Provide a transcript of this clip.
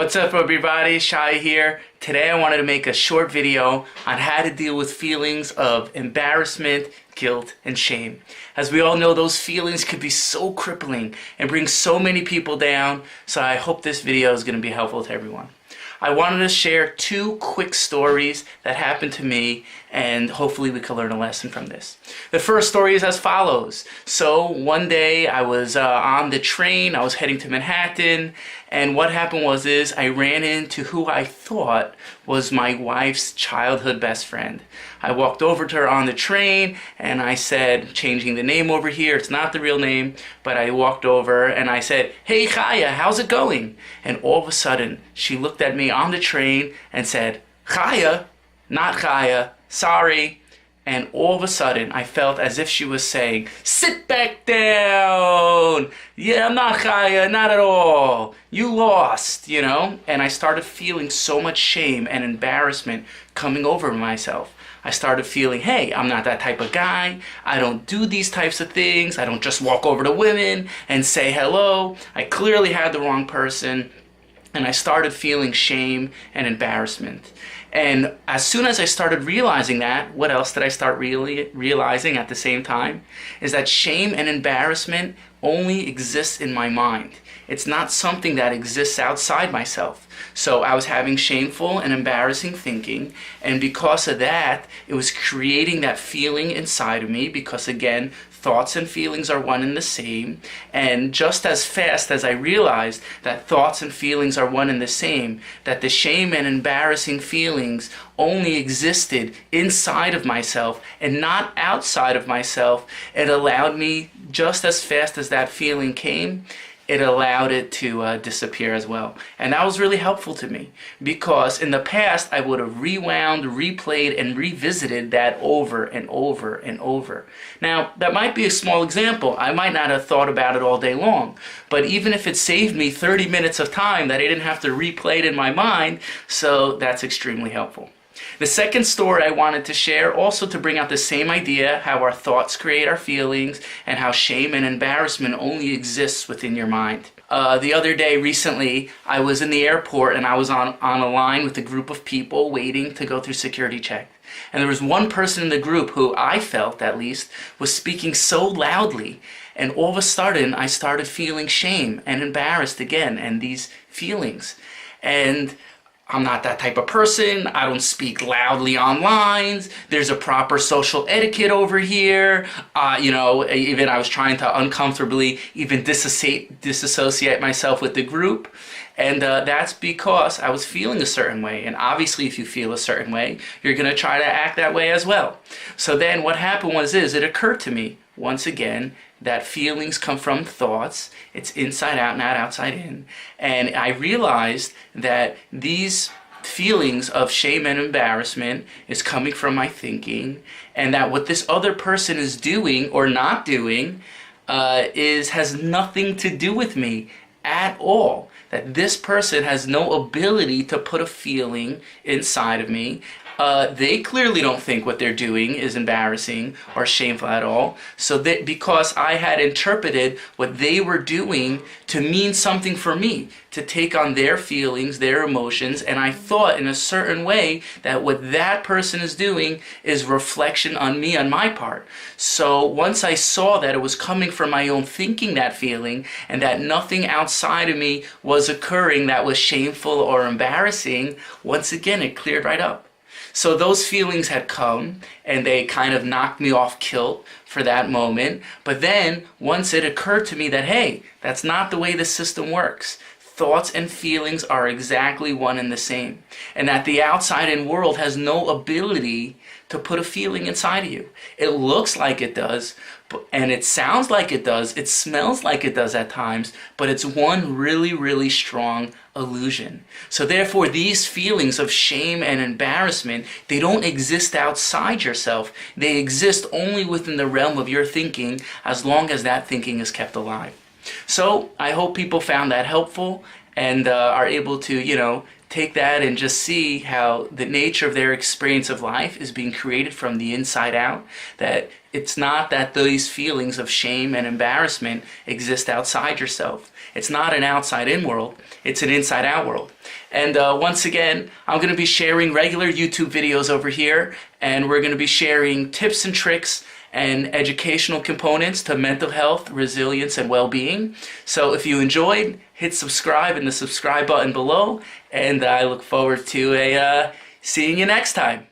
What's up everybody, Shai here. Today I wanted to make a short video on how to deal with feelings of embarrassment, guilt, and shame. As we all know, those feelings could be so crippling and bring so many people down, so I hope this video is going to be helpful to everyone. I wanted to share two quick stories that happened to me, and hopefully we can learn a lesson from this. The first story is as follows. So one day I was on the train, I was heading to Manhattan, and what happened was I ran into who I thought was my wife's childhood best friend. I walked over to her on the train and I said, changing the name over here, it's not the real name, but I walked over and I said, "Hey Chaya, how's it going?" And all of a sudden she looked at me on the train and said, "Chaya, not Chaya, sorry." And all of a sudden, I felt as if she was saying, "Sit back down. Yeah, I'm not Chaya, not at all. You lost," you know? And I started feeling so much shame and embarrassment coming over myself. I started feeling, hey, I'm not that type of guy. I don't do these types of things. I don't just walk over to women and say hello. I clearly had the wrong person. And I started feeling shame and embarrassment. And as soon as I started realizing that, what else did I start realizing at the same time? Is that shame and embarrassment only exists in my mind. It's not something that exists outside myself. So I was having shameful and embarrassing thinking, and because of that, it was creating that feeling inside of me, because again, thoughts and feelings are one and the same. And just as fast as I realized that thoughts and feelings are one and the same, that the shame and embarrassing feelings only existed inside of myself and not outside of myself, it allowed me, just as fast as that feeling came, it allowed it to disappear as well. And that was really helpful to me, because in the past I would have rewound, replayed, and revisited that over and over and over. Now, that might be a small example. I might not have thought about it all day long, but even if it saved me 30 minutes of time that I didn't have to replay it in my mind, so that's extremely helpful. The second story I wanted to share, also to bring out the same idea, how our thoughts create our feelings and how shame and embarrassment only exists within your mind. The other day, recently, I was in the airport and I was on a line with a group of people waiting to go through security check. And there was one person in the group who I felt, at least, was speaking so loudly. And all of a sudden, I started feeling shame and embarrassed again, and these feelings. And I'm not that type of person. I don't speak loudly on lines. There's a proper social etiquette over here. Even I was trying to uncomfortably even disassociate myself with the group. And that's because I was feeling a certain way. And obviously, if you feel a certain way, you're going to try to act that way as well. So then what happened was it occurred to me, once again, that feelings come from thoughts. It's inside out, not outside in. And I realized that these feelings of shame and embarrassment is coming from my thinking, and that what this other person is doing or not doing has nothing to do with me at all. That this person has no ability to put a feeling inside of me. They clearly don't think what they're doing is embarrassing or shameful at all. So that because I had interpreted what they were doing to mean something for me, to take on their feelings, their emotions, and I thought in a certain way that what that person is doing is reflection on me, on my part. So once I saw that it was coming from my own thinking, that feeling, and that nothing outside of me was occurring that was shameful or embarrassing, once again it cleared right up. So those feelings had come and they kind of knocked me off kilt for that moment. But then once it occurred to me that, hey, that's not the way the system works. Thoughts and feelings are exactly one and the same. And that the outside-in world has no ability to put a feeling inside of you. It looks like it does, and it sounds like it does, it smells like it does at times, but it's one really, really strong illusion. So therefore, these feelings of shame and embarrassment, they don't exist outside yourself. They exist only within the realm of your thinking, as long as that thinking is kept alive. So I hope people found that helpful and are able to, take that and just see how the nature of their experience of life is being created from the inside out. That it's not that these feelings of shame and embarrassment exist outside yourself. It's not an outside-in world, it's an inside-out world. And once again, I'm going to be sharing regular YouTube videos over here, and we're going to be sharing tips and tricks and educational components to mental health, resilience, and well-being. So if you enjoyed, hit subscribe in the subscribe button below, and I look forward to seeing you next time.